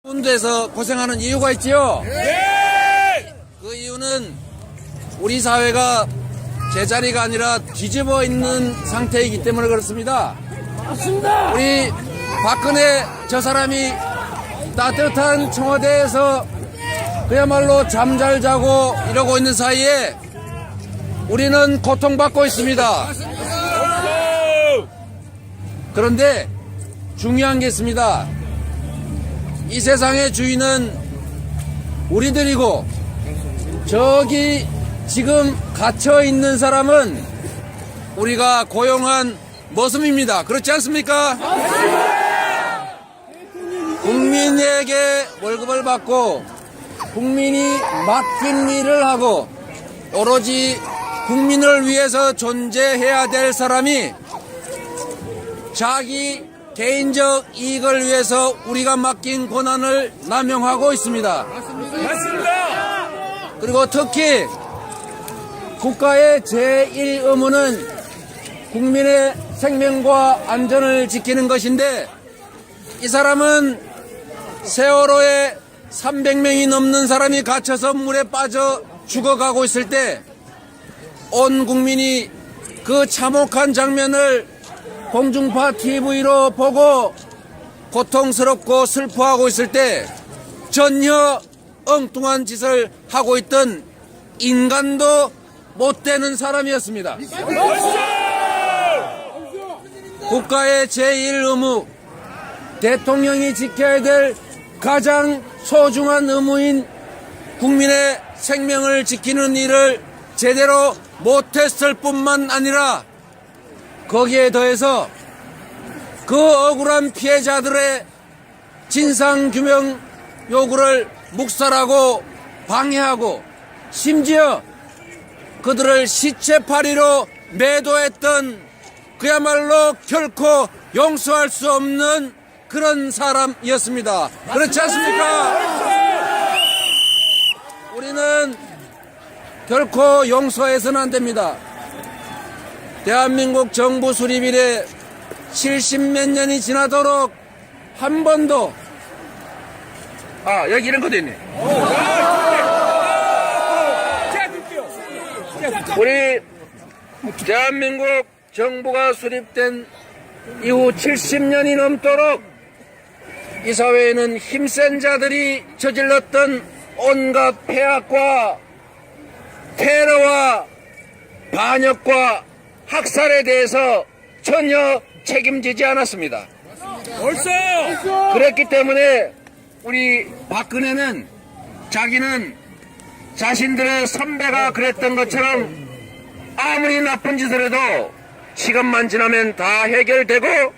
군대에서 고생하는 이유가 있지요? 네! 그 이유는 우리 사회가 제자리가 아니라 뒤집어 있는 상태이기 때문에 그렇습니다. 맞습니다. 우리 박근혜 저 사람이 따뜻한 청와대에서 그야말로 잠 잘 자고 이러고 있는 사이에 우리는 고통받고 있습니다. 그런데 중요한 게 있습니다. 이 세상의 주인은 우리들이고 저기 지금 갇혀 있는 사람은 우리가 고용한 머슴입니다. 그렇지 않습니까? 국민에게 월급을 받고 국민이 맡긴 일을 하고 오로지 국민을 위해서 존재해야 될 사람이 자기 개인적 이익을 위해서 우리가 맡긴 권한을 남용하고 있습니다. 맞습니다. 그리고 특히 국가의 제1 의무는 국민의 생명과 안전을 지키는 것인데 이 사람은 세월호에 300명이 넘는 사람이 갇혀서 물에 빠져 죽어가고 있을 때 온 국민이 그 참혹한 장면을 공중파 TV로 보고 고통스럽고 슬퍼하고 있을 때 전혀 엉뚱한 짓을 하고 있던 인간도 못 되는 사람이었습니다. 국가의 제1 의무, 대통령이 지켜야 될 가장 소중한 의무인 국민의 생명을 지키는 일을 제대로 못했을 뿐만 아니라 거기에 더해서 그 억울한 피해자들의 진상규명 요구를 묵살하고 방해하고 심지어 그들을 시체파리로 매도했던 그야말로 결코 용서할 수 없는 그런 사람이었습니다. 그렇지 않습니까? 우리는 결코 용서해서는 안 됩니다. 대한민국 정부 수립 이래 70몇 년이 지나도록 한 번도 여기 이런 것도 있네. 우리 대한민국 정부가 수립된 이후 70년이 넘도록 이 사회에는 힘센 자들이 저질렀던 온갖 폐악과 테러와 반역과 학살에 대해서 전혀 책임지지 않았습니다. 그랬기 때문에 우리 박근혜는 자기는 자신들의 선배가 그랬던 것처럼 아무리 나쁜 짓을 해도 시간만 지나면 다 해결되고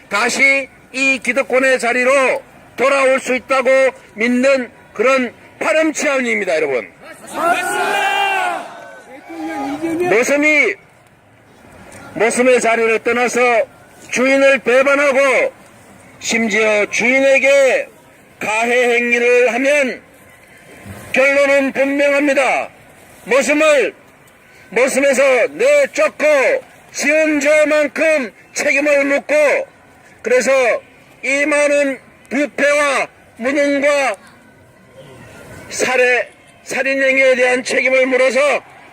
다시 이 기득권의 자리로 돌아올 수 있다고 믿는 그런 파렴치한입니다, 여러분. 머슴의 자리를 떠나서 주인을 배반하고 심지어 주인에게 가해 행위를 하면 결론은 분명합니다. 머슴에서 내쫓고 지은 저만큼 책임을 묻고 그래서 이 많은 부패와 무능과 살인 행위에 대한 책임을 물어서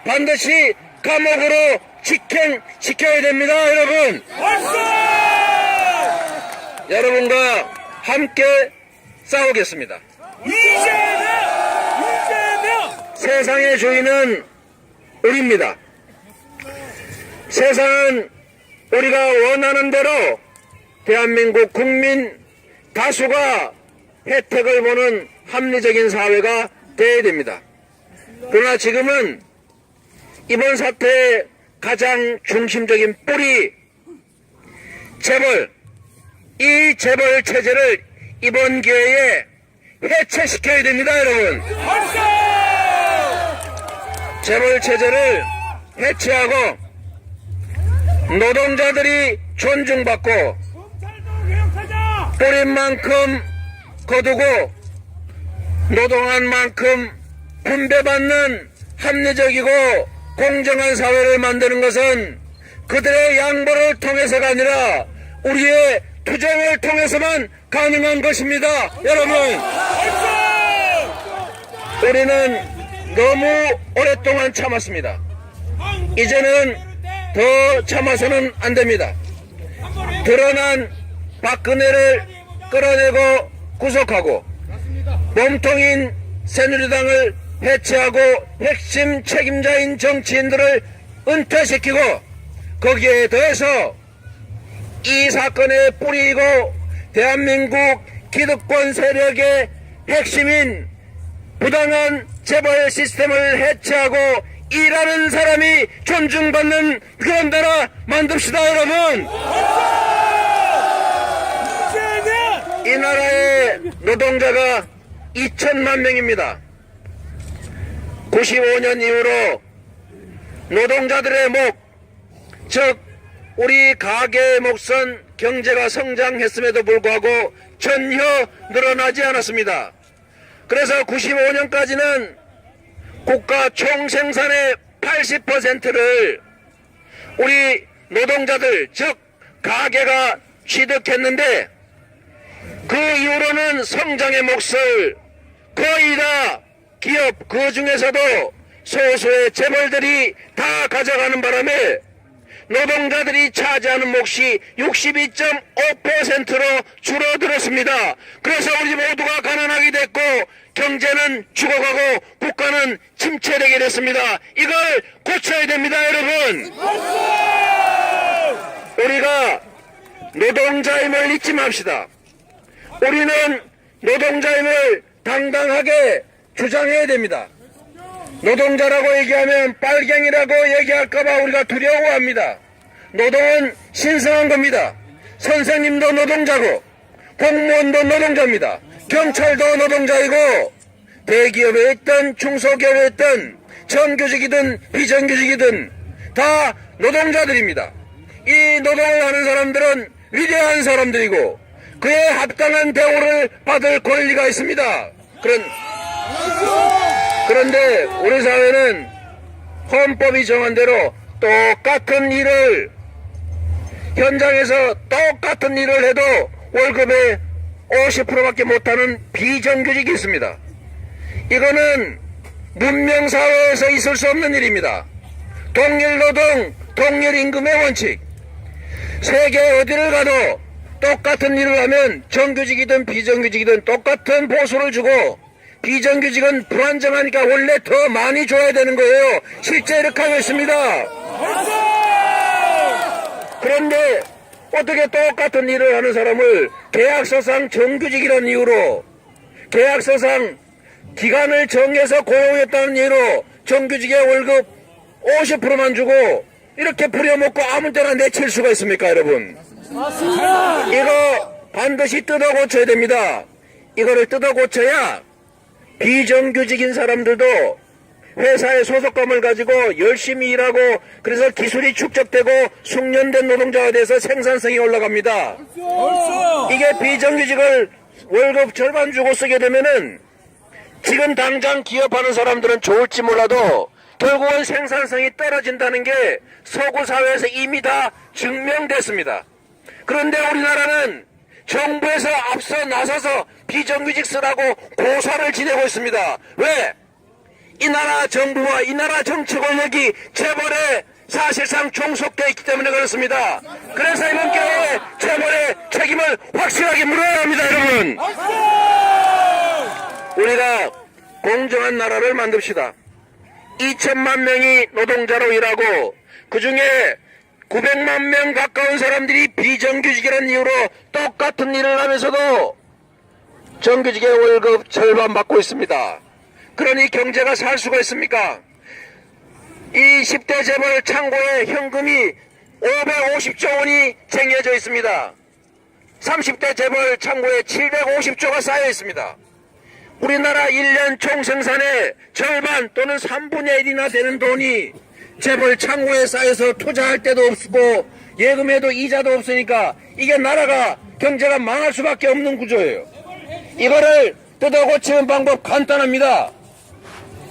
반드시 감옥으로 직행시켜야 됩니다, 여러분. 여러분과 함께 싸우겠습니다. 이재명! 세상의 주인은 우리입니다. 세상은 우리가 원하는 대로 대한민국 국민 다수가 혜택을 보는 합리적인 사회가 되어야 됩니다. 그러나 지금은 이번 사태의 가장 중심적인 뿌리 이 재벌 체제를 이번 기회에 해체시켜야 됩니다, 여러분. 재벌 체제를 해체하고 노동자들이 존중받고 뿌린 만큼 거두고 노동한 만큼 분배받는 합리적이고 공정한 사회를 만드는 것은 그들의 양보를 통해서가 아니라 우리의 투쟁을 통해서만 가능한 것입니다. 여러분. 우리는 너무 오랫동안 참았습니다. 이제는 더 참아서는 안 됩니다. 드러난 박근혜를 끌어내고 구속하고 몸통인 새누리당을 해체하고 핵심 책임자인 정치인들을 은퇴시키고 거기에 더해서 이 사건의 뿌리이고 대한민국 기득권 세력의 핵심인 부당한 재벌 시스템을 해체하고 일하는 사람이 존중받는 그런 나라 만듭시다, 여러분. 이 나라의 노동자가 2천만 명입니다. 95년 이후로 노동자들의 목, 즉 우리 가계의 몫은 경제가 성장했음에도 불구하고 전혀 늘어나지 않았습니다. 그래서 95년까지는 국가 총생산의 80%를 우리 노동자들, 즉 가계가 취득했는데 그 이후로는 성장의 몫을 거의 다 기업, 그 중에서도 소수의 재벌들이 다 가져가는 바람에 노동자들이 차지하는 몫이 62.5%로 줄어들었습니다. 그래서 우리 모두가 가난하게 됐고 경제는 죽어가고 국가는 침체되게 됐습니다. 이걸 고쳐야 됩니다, 여러분. 우리가 노동자임을 잊지 맙시다. 우리는 노동자임을 당당하게 주장해야 됩니다. 노동자라고 얘기하면 빨갱이라고 얘기할까봐 우리가 두려워합니다. 노동은 신성한 겁니다. 선생님도 노동자고 공무원도 노동자입니다. 경찰도 노동자이고 대기업에 있든 중소기업에 있든 정규직이든 비정규직이든 다 노동자들입니다. 이 노동을 하는 사람들은 위대한 사람들이고 그에 합당한 대우를 받을 권리가 있습니다. 그런데 우리 사회는 헌법이 정한 대로 똑같은 일을 현장에서 똑같은 일을 해도 월급의 50%밖에 못하는 비정규직이 있습니다. 이거는 문명사회에서 있을 수 없는 일입니다. 동일노동, 동일임금의 원칙. 세계 어디를 가도 똑같은 일을 하면 정규직이든 비정규직이든 똑같은 보수를 주고 비정규직은 불안정하니까 원래 더 많이 줘야 되는 거예요. 실제 이렇게 하고 있습니다. 그런데 어떻게 똑같은 일을 하는 사람을 계약서상 정규직이라는 이유로 계약서상 기간을 정해서 고용했다는 이유로 정규직의 월급 50%만 주고 이렇게 부려먹고 아무 때나 내칠 수가 있습니까, 여러분? 맞습니다. 이거 반드시 뜯어 고쳐야 됩니다. 이거를 뜯어 고쳐야 비정규직인 사람들도 회사의 소속감을 가지고 열심히 일하고 그래서 기술이 축적되고 숙련된 노동자가 돼서 생산성이 올라갑니다. 이게 비정규직을 월급 절반 주고 쓰게 되면은 지금 당장 기업하는 사람들은 좋을지 몰라도 결국은 생산성이 떨어진다는 게 서구 사회에서 이미 다 증명됐습니다. 그런데 우리나라는 정부에서 앞서 나서서 비정규직 쓰라고 고사를 지내고 있습니다. 왜? 이 나라 정부와 이 나라 정치 권력이 재벌에 사실상 종속되어 있기 때문에 그렇습니다. 그래서 이번 기회에 재벌의 책임을 확실하게 물어야 합니다, 여러분. 우리가 공정한 나라를 만듭시다. 2천만 명이 노동자로 일하고 그 중에 900만 명 가까운 사람들이 비정규직이라는 이유로 똑같은 일을 하면서도 정규직의 월급 절반 받고 있습니다. 그러니 경제가 살 수가 있습니까? 이 10대 재벌 창고에 현금이 550조 원이 쟁여져 있습니다. 30대 재벌 창고에 750조가 쌓여 있습니다. 우리나라 1년 총생산의 절반 또는 3분의 1이나 되는 돈이 재벌 창고에 쌓여서 투자할 데도 없고 예금에도 이자도 없으니까 이게 나라가 경제가 망할 수밖에 없는 구조예요. 이거를 뜯어 고치는 방법 간단합니다.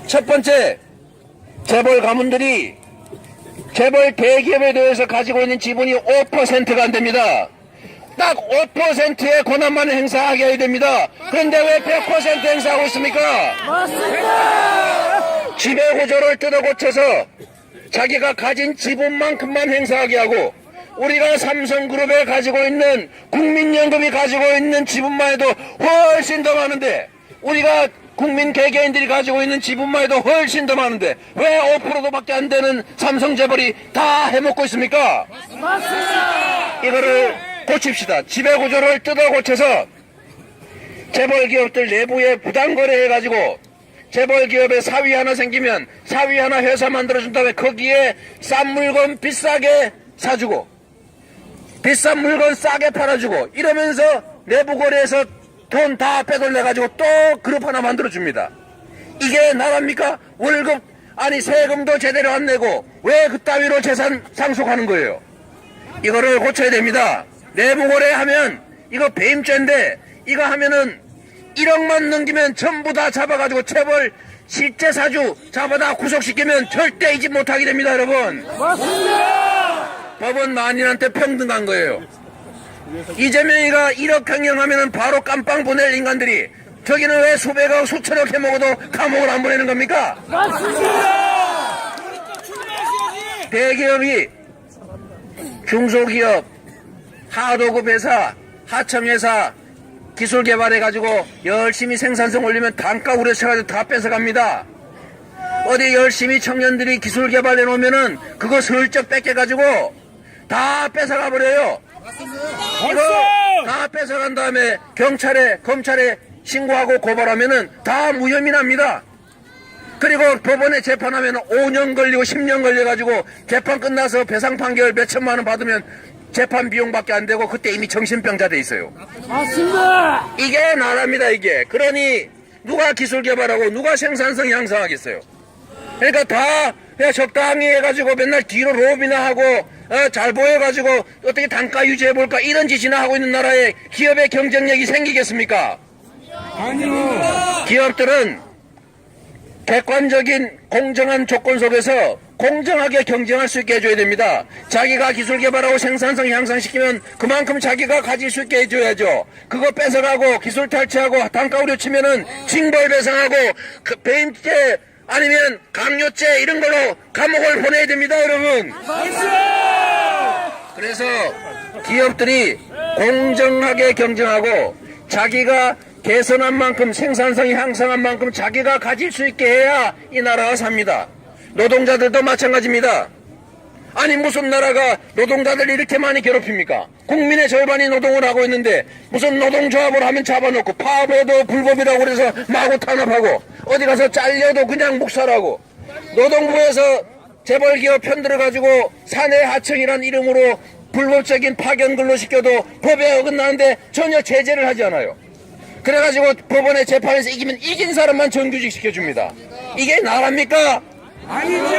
첫 번째, 재벌 가문들이 재벌 대기업에 대해서 가지고 있는 지분이 5%가 안 됩니다. 딱 5%의 권한만 행사하게 해야 됩니다. 그런데 왜 100% 행사하고 있습니까? 맞습니다. 지배구조를 뜯어 고쳐서 자기가 가진 지분만큼만 행사하게 하고, 우리가 삼성그룹에 가지고 있는 국민연금이 가지고 있는 지분만 해도 훨씬 더 많은데, 우리가 국민 개개인들이 가지고 있는 지분만 해도 훨씬 더 많은데 왜 5%도밖에 안 되는 삼성재벌이 다 해먹고 있습니까? 맞습니다. 이거를 고칩시다. 지배구조를 뜯어 고쳐서 재벌기업들 내부에 부당거래 해가지고 재벌기업에 사위 하나 생기면 사위 하나 회사 만들어준 다음에 거기에 싼 물건 비싸게 사주고 비싼 물건 싸게 팔아주고 이러면서 내부 거래에서 돈 다 빼돌려가지고 또 그룹 하나 만들어줍니다. 이게 나라입니까? 월급 아니 세금도 제대로 안 내고 왜 그따위로 재산 상속하는 거예요? 이거를 고쳐야 됩니다. 내부 거래하면 이거 배임죄인데 이거 하면은 1억만 넘기면 전부 다 잡아가지고 체벌 실제 사주 잡아다 구속시키면 절대 이집 못하게 됩니다. 여러분, 맞습니다. 법은 만인한테 평등한 거예요. 이재명이가 1억 횡령하면은 바로 깜빵 보낼 인간들이 저기는 왜 수백억 수천억 해먹어도 감옥을 안 보내는 겁니까? 맞습니다. 대기업이 중소기업 하도급 회사 하청회사 기술 개발해가지고 열심히 생산성 올리면 단가 우려쳐가지고 다 뺏어갑니다. 어디 열심히 청년들이 기술 개발해 놓으면은 그거 슬쩍 뺏겨가지고 다 뺏어가 버려요. 이거 다 뺏어간 다음에 경찰에 검찰에 신고하고 고발하면은 다 무혐의 납니다. 그리고 법원에 재판하면 5년 걸리고 10년 걸려가지고 재판 끝나서 배상 판결 몇 천만 원 받으면 재판 비용밖에 안 되고 그때 이미 정신병자 돼 있어요. 맞습니다. 이게 나라입니다. 이게. 그러니 누가 기술 개발하고 누가 생산성 향상하겠어요? 그러니까 다 그냥 적당히 해가지고 맨날 뒤로 로비나 하고 잘 보여가지고 어떻게 단가 유지해볼까 이런 짓이나 하고 있는 나라에 기업의 경쟁력이 생기겠습니까? 아니요. 기업들은 객관적인 공정한 조건 속에서 공정하게 경쟁할 수 있게 해줘야 됩니다. 자기가 기술 개발하고 생산성 향상시키면 그만큼 자기가 가질 수 있게 해줘야죠. 그거 뺏어가고 기술 탈취하고 단가 우려치면은 징벌 배상하고 그 배임죄 아니면 강요죄 이런 걸로 감옥을 보내야 됩니다, 여러분. 그래서 기업들이 공정하게 경쟁하고 자기가 개선한 만큼 생산성이 향상한 만큼 자기가 가질 수 있게 해야 이 나라가 삽니다. 노동자들도 마찬가지입니다. 아니 무슨 나라가 노동자들 이렇게 많이 괴롭힙니까? 국민의 절반이 노동을 하고 있는데 무슨 노동조합을 하면 잡아놓고 파업해도 불법이라고 그래서 마구 탄압하고 어디 가서 잘려도 그냥 묵살하고 노동부에서 재벌기업 편들어가지고 사내 하청이란 이름으로 불법적인 파견 근로시켜도 법에 어긋나는데 전혀 제재를 하지 않아요. 그래가지고 법원에 재판에서 이기면 이긴 사람만 정규직 시켜줍니다. 이게 나라입니까? 아니죠.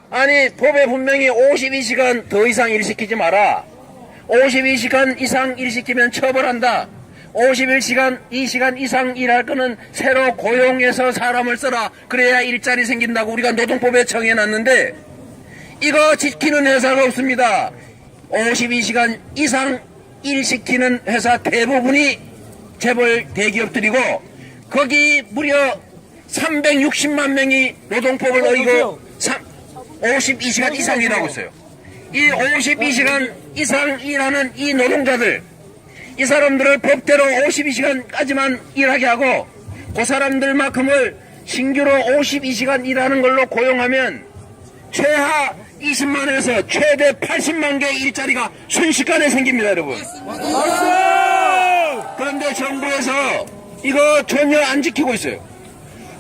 아니 법에 분명히 52시간 더 이상 일시키지 마라. 52시간 이상 일시키면 처벌한다. 51시간 2시간 이상 일할 거는 새로 고용해서 사람을 써라. 그래야 일자리 생긴다고 우리가 노동법에 정해놨는데 이거 지키는 회사가 없습니다. 52시간 이상 일시키는 회사 대부분이 재벌 대기업들이고 거기 무려 360만 명이 노동법을 어기고 52시간 이상 일하고 있어요. 이 52시간 이상 일하는 이 노동자들, 이 사람들을 법대로 52시간까지만 일하게 하고 그 사람들만큼을 신규로 52시간 일하는 걸로 고용하면 최하 20만에서 최대 80만 개의 일자리가 순식간에 생깁니다, 여러분. 그런데 정부에서 이거 전혀 안 지키고 있어요.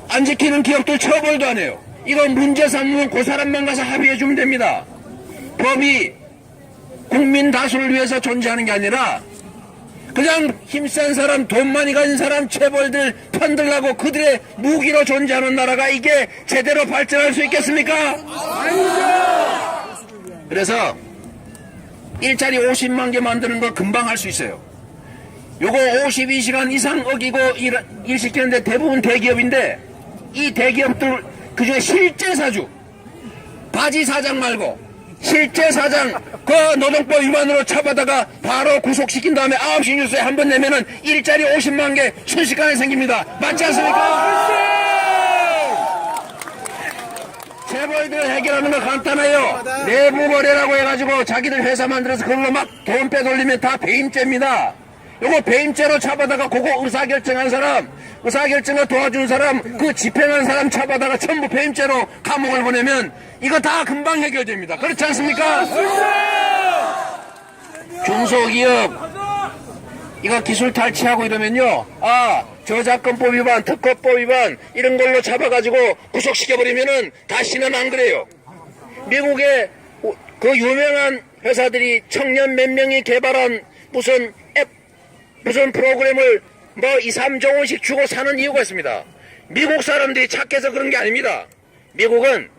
안 지키는 기업들 처벌도 안 해요. 이거 문제 삼으면 그 사람만 가서 합의해주면 됩니다. 법이 국민 다수를 위해서 존재하는 게 아니라 그냥 힘센 사람, 돈 많이 가진 사람, 체벌들 편들라고 그들의 무기로 존재하는 나라가 이게 제대로 발전할 수 있겠습니까? 아니죠. 그래서 일자리 50만 개 만드는 거 금방 할 수 있어요. 요거 52시간 이상 어기고 일 시키는데 대부분 대기업인데 이 대기업들 그중에 실제 사주 바지 사장 말고 실제 사장 그 노동법 위반으로 처받다가 바로 구속시킨 다음에 9시 뉴스에 한 번 내면은 일자리 50만 개 순식간에 생깁니다. 맞지 않습니까? 재벌들 해결하는 거 간단해요. 내부 거래라고 해가지고 자기들 회사 만들어서 그걸로 막 돈 빼돌리면 다 배임죄입니다. 요거 배임죄로 처받다가 그거 의사결정한 사람, 의사결정을 도와준 사람, 그 집행한 사람 처받다가 전부 배임죄로 감옥을 보내면 이거 다 금방 해결됩니다. 그렇지 않습니까? 중소기업 이거 기술 탈취하고 이러면요, 저작권법 위반, 특허법 위반 이런 걸로 잡아가지고 구속시켜버리면은 다시는 안 그래요. 미국의 그 유명한 회사들이 청년 몇 명이 개발한 무슨 앱, 무슨 프로그램을 뭐 2, 3조 원씩 주고 사는 이유가 있습니다. 미국 사람들이 착해서 그런 게 아닙니다. 미국은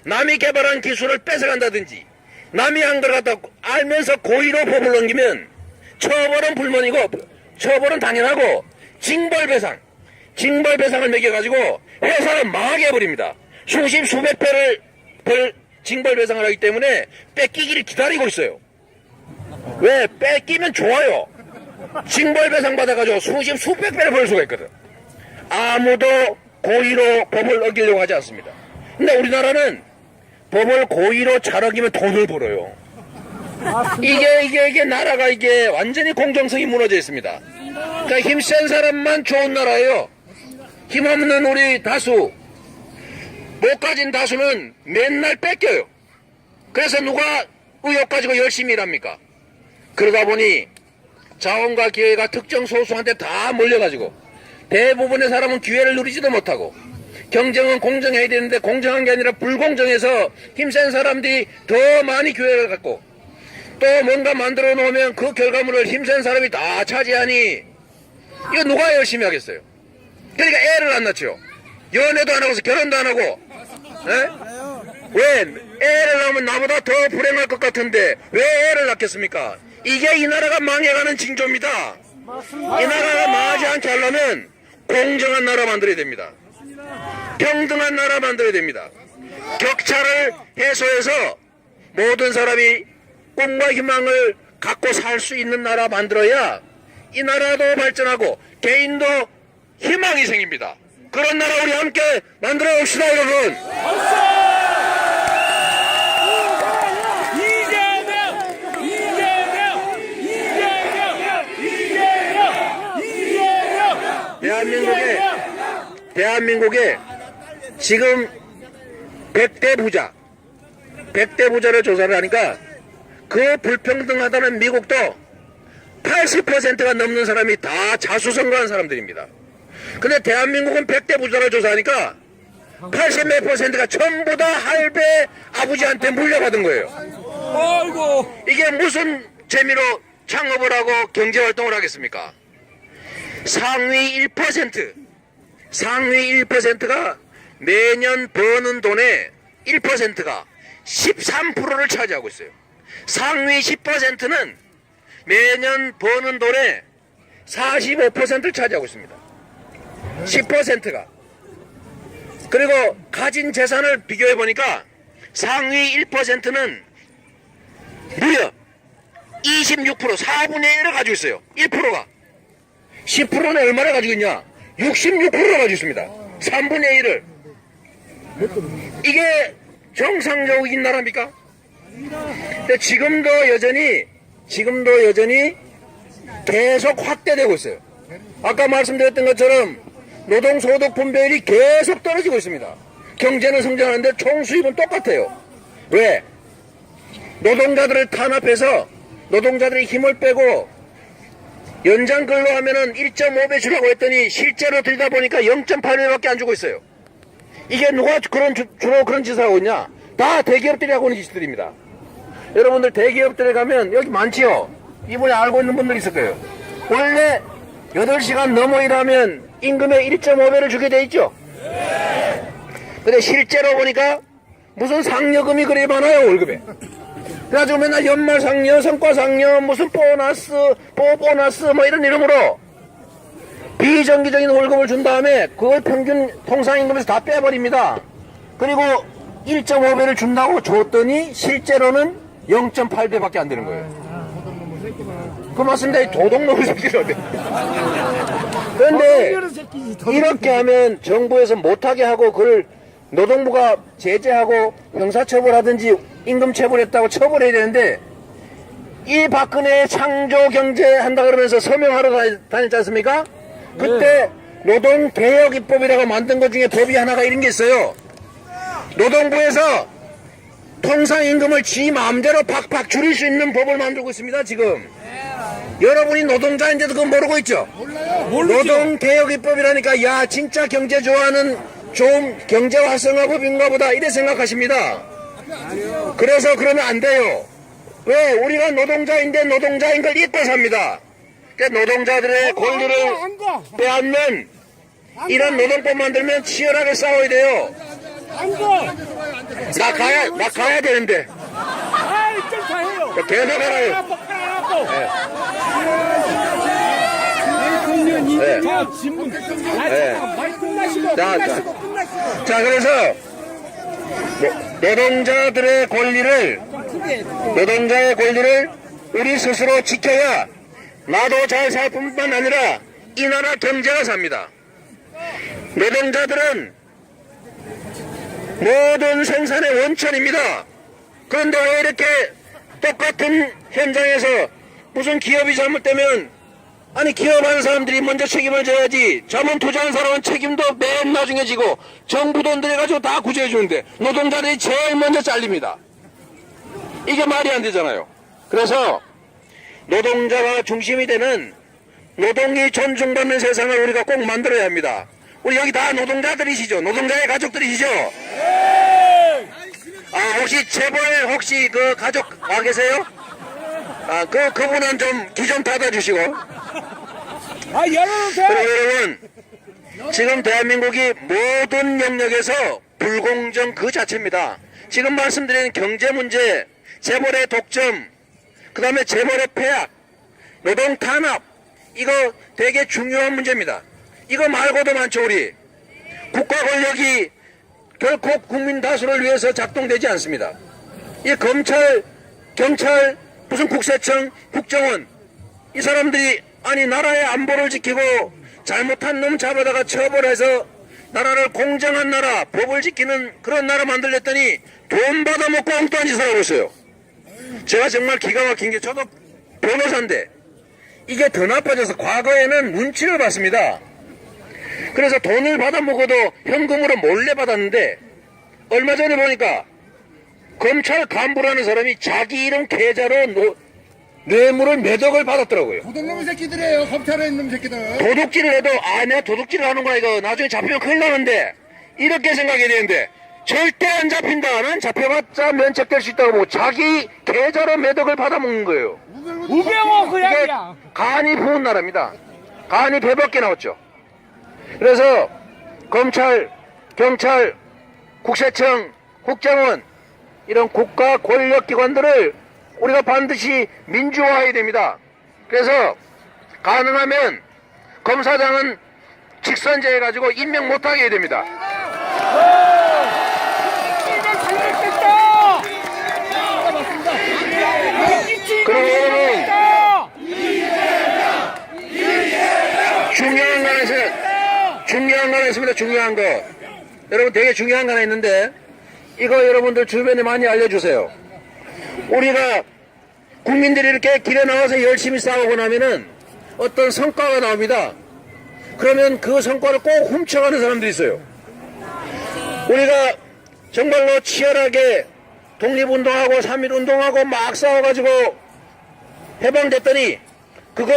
남이 개발한 기술을 뺏어간다든지 남이 한 걸 갖다 알면서 고의로 법을 넘기면 처벌은 불문이고 처벌은 당연하고 징벌배상을 매겨가지고 회사를 망하게 해버립니다. 수십 수백 배를 벌 징벌배상을 하기 때문에 뺏기기를 기다리고 있어요. 왜? 뺏기면 좋아요. 징벌배상 받아가지고 수십 수백 배를 벌 수가 있거든. 아무도 고의로 법을 어기려고 하지 않습니다. 근데 우리나라는 법을 고의로 잘 어기면 돈을 벌어요. 이게 나라가 이게 완전히 공정성이 무너져 있습니다. 그러니까 힘센 사람만 좋은 나라예요. 힘없는 우리 다수, 못 가진 다수는 맨날 뺏겨요. 그래서 누가 의욕 가지고 열심히 일합니까? 그러다 보니 자원과 기회가 특정 소수한테 다 몰려가지고 대부분의 사람은 기회를 누리지도 못하고 경쟁은 공정해야 되는데 공정한 게 아니라 불공정해서 힘센 사람들이 더 많이 기회를 갖고 또 뭔가 만들어 놓으면 그 결과물을 힘센 사람이 다 차지하니 이거 누가 열심히 하겠어요? 그러니까 애를 안 낳죠. 연애도 안 하고서 결혼도 안 하고. 왜? 애를 낳으면 나보다 더 불행할 것 같은데 왜 애를 낳겠습니까? 이게 이 나라가 망해가는 징조입니다. 이 나라가 망하지 않게 하려면 공정한 나라 만들어야 됩니다. 평등한 나라 만들어야 됩니다. 격차를 해소해서 모든 사람이 꿈과 희망을 갖고 살 수 있는 나라 만들어야 이 나라도 발전하고 개인도 희망이 생깁니다. 그런 나라 우리 함께 만들어 봅시다, 여러분. 대한민국에 지금 100대 부자를 조사를 하니까 그 불평등하다는 미국도 80%가 넘는 사람이 다 자수성가한 사람들입니다. 근데 대한민국은 100대 부자를 조사하니까 80몇 %가 전부 다 할배 아버지한테 물려받은 거예요. 아이고. 이게 무슨 재미로 창업을 하고 경제활동을 하겠습니까? 상위 1%가 매년 버는 돈의 1%가 13%를 차지하고 있어요. 상위 10%는 매년 버는 돈의 45%를 차지하고 있습니다. 10%가. 그리고 가진 재산을 비교해 보니까 상위 1%는 무려 26%, 4분의 1을 가지고 있어요. 1%가. 10%는 얼마나 가지고 있냐? 66%를 가지고 있습니다. 3분의 1을. 이게 정상적인 나라입니까? 근데 지금도 여전히 계속 확대되고 있어요. 아까 말씀드렸던 것처럼 노동소득 분배율이 계속 떨어지고 있습니다. 경제는 성장하는데 총수입은 똑같아요. 왜? 노동자들을 탄압해서 노동자들이 힘을 빼고 연장 근로하면은 1.5배 주라고 했더니 실제로 들다 보니까 0.8배밖에 안 주고 있어요. 이게 누가 주로 그런 짓을 하고 있냐? 다 대기업들이 하고 있는 짓들입니다. 여러분들 대기업들에 가면 여기 많지요? 이분이 알고 있는 분들 있을 거예요. 원래 8시간 넘어 일하면 임금의 1.5배를 주게 돼 있죠? 근데 실제로 보니까 무슨 상여금이 그리 많아요, 월급에. 그래가지고 맨날 연말상여, 성과상여, 무슨 보너스 뭐 이런 이름으로 비정기적인 월급을 준 다음에 그걸 평균 통상임금에서 다 빼버립니다. 그리고 1.5배를 준다고 줬더니 실제로는 0.8배밖에 안 되는 거예요. 그 맞습니다. 이 도둑놈의 새끼들. 그런데 이렇게 하면 정부에서 못하게 하고 그걸 노동부가 제재하고 형사처벌하든지 임금처벌했다고 처벌해야 되는데 이 박근혜 창조경제 한다 그러면서 서명하러 다녔지 않습니까? 그때 노동개혁입법이라고 만든 것 중에 법이 하나가 이런 게 있어요. 노동부에서 통상임금을 지 마음대로 팍팍 줄일 수 있는 법을 만들고 있습니다, 지금. 여러분이 노동자인데도 그거 모르고 있죠? 노동개혁입법이라니까, 야, 진짜 경제 좋아하는 좋은 경제 활성화법인가 보다, 이래 생각하십니다. 그래서 그러면 안 돼요. 왜? 우리가 노동자인데 노동자인 걸 잊고 삽니다. 그러니까 노동자들의 권리를 빼앗는 이런 노동법 만들면 치열하게 싸워야 돼요. 나 가야 되는데. 좀 가해요. 계속 가요. 대통령이 네. 저 질문. 말 끝나시고 자, 그래서 노동자들의 권리를 우리 스스로 지켜야 나도 잘 살 뿐만 아니라 이 나라 경제가 삽니다. 노동자들은 모든 생산의 원천입니다. 그런데 왜 이렇게 똑같은 현장에서 무슨 기업이 잘못되면 아니 기업하는 사람들이 먼저 책임을 져야지, 자본 투자한 사람은 책임도 맨 나중에 지고 정부 돈 들여가지고 다 구제해 주는데 노동자들이 제일 먼저 잘립니다. 이게 말이 안 되잖아요. 그래서 노동자가 중심이 되는 노동이 존중받는 세상을 우리가 꼭 만들어야 합니다. 우리 여기 다 노동자들이시죠? 노동자의 가족들이시죠? 아, 혹시 재벌 혹시 그 가족 와 계세요? 아, 그분은 좀 기 좀 닫아주시고. 열어놓으세요. 그리고 여러분, 지금 대한민국이 모든 영역에서 불공정 그 자체입니다. 지금 말씀드린 경제 문제, 재벌의 독점, 그 다음에 재벌의 폐악, 노동 탄압, 이거 되게 중요한 문제입니다. 이거 말고도 많죠. 우리 국가 권력이 결코 국민 다수를 위해서 작동되지 않습니다. 이 검찰, 경찰, 무슨 국세청, 국정원, 이 사람들이 아니 나라의 안보를 지키고 잘못한 놈 잡아다가 처벌해서 나라를 공정한 나라, 법을 지키는 그런 나라 만들랬더니 돈 받아먹고 엉뚱한 짓을 하고 있어요. 제가 정말 기가 막힌 게, 저도 변호사인데 이게 더 나빠져서 과거에는 눈치를 봤습니다. 그래서 돈을 받아먹어도 현금으로 몰래 받았는데 얼마 전에 보니까 검찰 간부라는 사람이 자기 이름 계좌로 뇌물을 몇 억을 받았더라고요. 도둑놈의 새끼들이에요. 검찰에 있는 새끼들. 도둑질을 해도 내가 도둑질을 하는구나, 이거 나중에 잡히면 큰일 나는데 이렇게 생각해야 되는데 절대 안 잡힌다. 는 잡혀봤자 면책될 수 있다고 보고 자기 계좌로 몇 억을 받아먹는 거예요. 우병우 이게 그냥이야. 간이 부은 나라입니다. 간이 배밖에 나왔죠. 그래서 검찰, 경찰, 국세청, 국정원 이런 국가 권력기관들을 우리가 반드시 민주화해야 됩니다. 그래서 가능하면 검사장은 직선제 해가지고 임명 못하게 해야 됩니다. 그리고 여러분, 중요한 거 하나 있습니다. 중요한 거. 여러분 되게 중요한 거 하나 있는데 이거 여러분들 주변에 많이 알려주세요. 우리가 국민들이 이렇게 길에 나와서 열심히 싸우고 나면은 어떤 성과가 나옵니다. 그러면 그 성과를 꼭 훔쳐가는 사람들이 있어요. 우리가 정말로 치열하게 독립운동하고 3.1운동하고 막 싸워가지고 해방됐더니 그거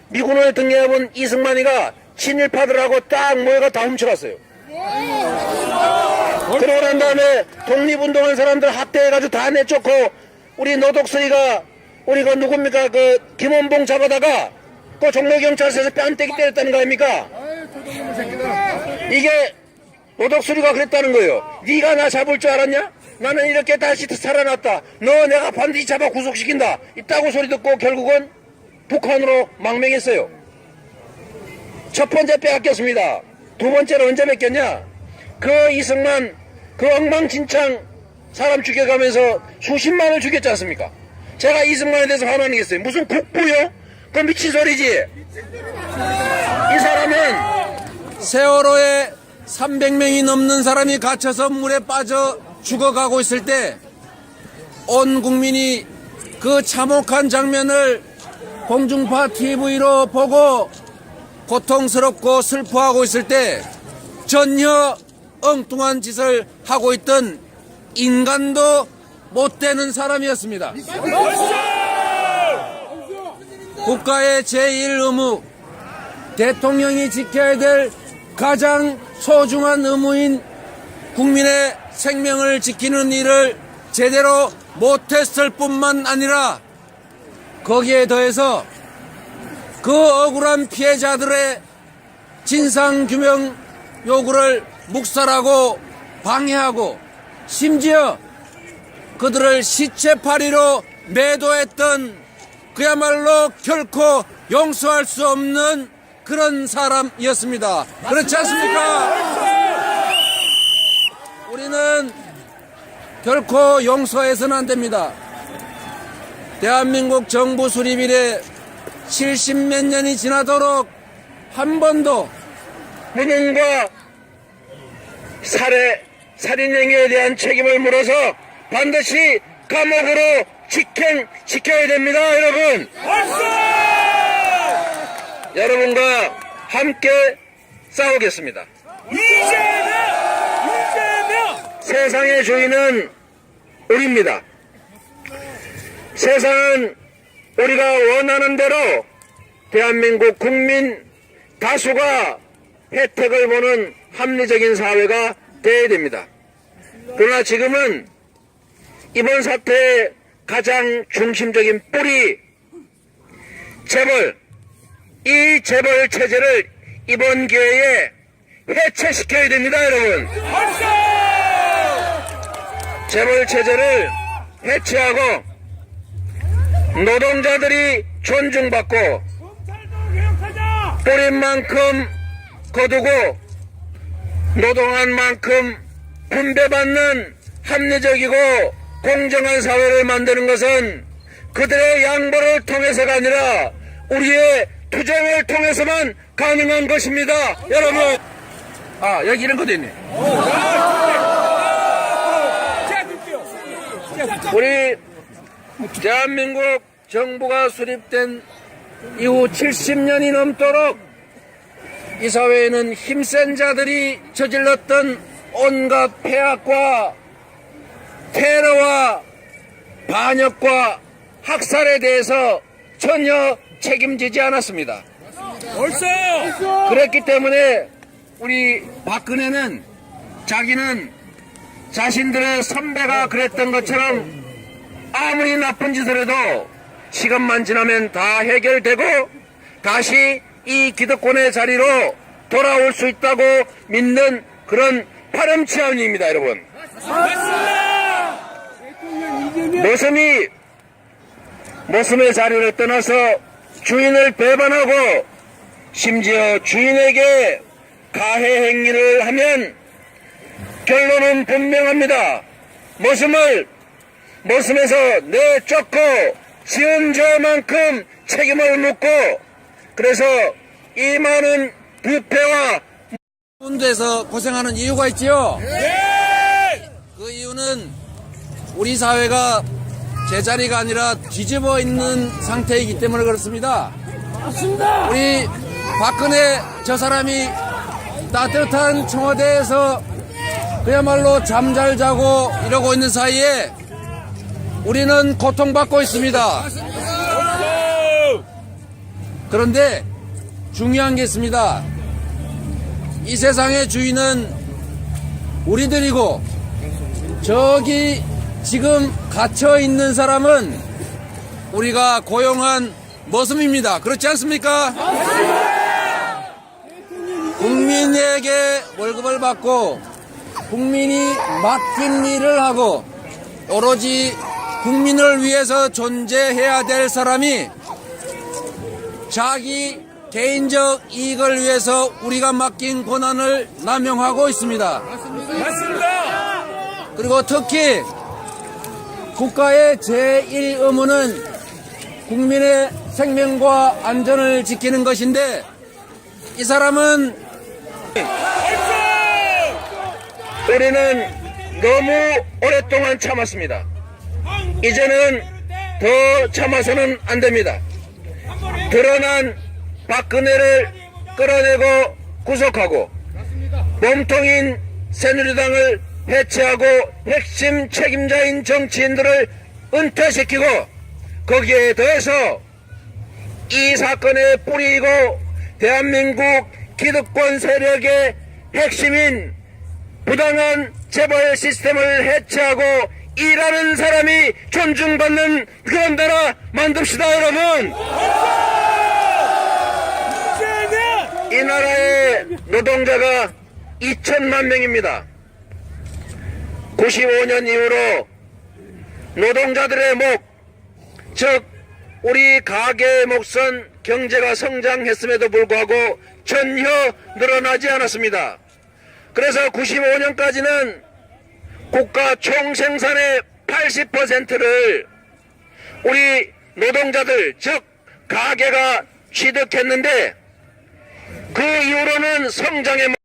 미군을 등려해본 이승만이가 친일파들하고 딱 모여가 다 훔쳐갔어요. 그러고 난 다음에 독립운동한 사람들 합대해가지고 다 내쫓고 우리 노독수리가 우리 그 누굽니까 그 김원봉 잡아다가 그 종로경찰서에서 뺨때기 때렸다는 거 아닙니까? 도둑놈의 새끼들. 이게 노독수리가 그랬다는 거예요. 네가 나 잡을 줄 알았냐? 나는 이렇게 다시 살아났다. 너 내가 반드시 잡아 구속시킨다. 있다고 소리 듣고 결국은 북한으로 망명했어요. 첫 번째 빼앗겼습니다. 두 번째로 언제 뺏겼냐? 그 이승만 그 엉망진창 사람 죽여가면서 수십만을 죽였지 않습니까? 제가 이승만에 대해서 화나는 게 있어요. 무슨 국부요? 그건 미친 소리지. 이 사람은 세월호에 300명이 넘는 사람이 갇혀서 물에 빠져 죽어가고 있을 때 온 국민이 그 참혹한 장면을 공중파 TV로 보고 고통스럽고 슬퍼하고 있을 때 전혀 엉뚱한 짓을 하고 있던 인간도 못 되는 사람이었습니다. 국가의 제1 의무, 대통령이 지켜야 될 가장 소중한 의무인 국민의 생명을 지키는 일을 제대로 못했을 뿐만 아니라 거기에 더해서 그 억울한 피해자들의 진상규명 요구를 묵살하고 방해하고 심지어 그들을 시체파리로 매도했던 그야말로 결코 용서할 수 없는 그런 사람이었습니다. 그렇지 않습니까? 우리는 결코 용서해서는 안 됩니다. 대한민국 정부 수립 이래 70몇 년이 지나도록 한 번도 무능과 살인 행위에 대한 책임을 물어서 반드시 감옥으로 직행시켜야 됩니다, 여러분. 여러분과 함께 싸우겠습니다. 이재명! 세상의 주인은 우리입니다. 세상은 우리가 원하는 대로 대한민국 국민 다수가 혜택을 보는 합리적인 사회가 되어야 됩니다. 그러나 지금은 이번 사태의 가장 중심적인 뿌리, 이 재벌 체제를 이번 기회에 해체시켜야 됩니다, 여러분. 재벌 체제를 해체하고 노동자들이 존중받고 뿌린 만큼 거두고 노동한 만큼 분배받는 합리적이고 공정한 사회를 만드는 것은 그들의 양보를 통해서가 아니라 우리의 투쟁을 통해서만 가능한 것입니다. 여러분, 여기 이런 것도 있네. 우리 대한민국 정부가 수립된 이후 70년이 넘도록 이 사회에는 힘센 자들이 저질렀던 온갖 폐악과 테러와 반역과 학살에 대해서 전혀 책임지지 않았습니다. 그랬기 때문에 우리 박근혜는 자기는 자신들의 선배가 그랬던 것처럼 아무리 나쁜 짓을 해도 시간만 지나면 다 해결되고 다시 이 기득권의 자리로 돌아올 수 있다고 믿는 그런 파렴치한입니다, 여러분. 모섬의 자리를 떠나서 주인을 배반하고 심지어 주인에게 가해 행위를 하면 결론은 분명합니다. 모섬에서 내쫓고 지은 죄만큼 책임을 묻고 그래서 이 많은 부패와 군대에서 고생하는 이유가 있지요. 그 이유는 우리 사회가 제자리가 아니라 뒤집어 있는 상태이기 때문에 그렇습니다. 우리 박근혜 저 사람이 따뜻한 청와대에서 그야말로 잠 잘 자고 이러고 있는 사이에 우리는 고통받고 있습니다. 그런데 중요한 게 있습니다. 이 세상의 주인은 우리들이고 저기 지금 갇혀 있는 사람은 우리가 고용한 머슴입니다. 그렇지 않습니까? 국민에게 월급을 받고 국민이 맡긴 일을 하고 오로지 국민을 위해서 존재해야 될 사람이 자기 개인적 이익을 위해서 우리가 맡긴 권한을 남용하고 있습니다. 맞습니다. 그리고 특히 국가의 제1의무는 국민의 생명과 안전을 지키는 것인데 이 사람은 우리는 너무 오랫동안 참았습니다. 이제는 더 참아서는 안 됩니다. 드러난 박근혜를 끌어내고 구속하고 몸통인 새누리당을 해체하고 핵심 책임자인 정치인들을 은퇴시키고 거기에 더해서 이 사건의 뿌리이고 대한민국 기득권 세력의 핵심인 부당한 재벌 시스템을 해체하고 일하는 사람이 존중받는 그런 나라 만듭시다, 여러분. 이 나라의 노동자가 2천만 명입니다. 95년 이후로 노동자들의 목, 즉 우리 가계의 몫은 경제가 성장했음에도 불구하고 전혀 늘어나지 않았습니다. 그래서 95년까지는 국가 총생산의 80%를 우리 노동자들, 즉 가계가 취득했는데 그 이후로는 성장의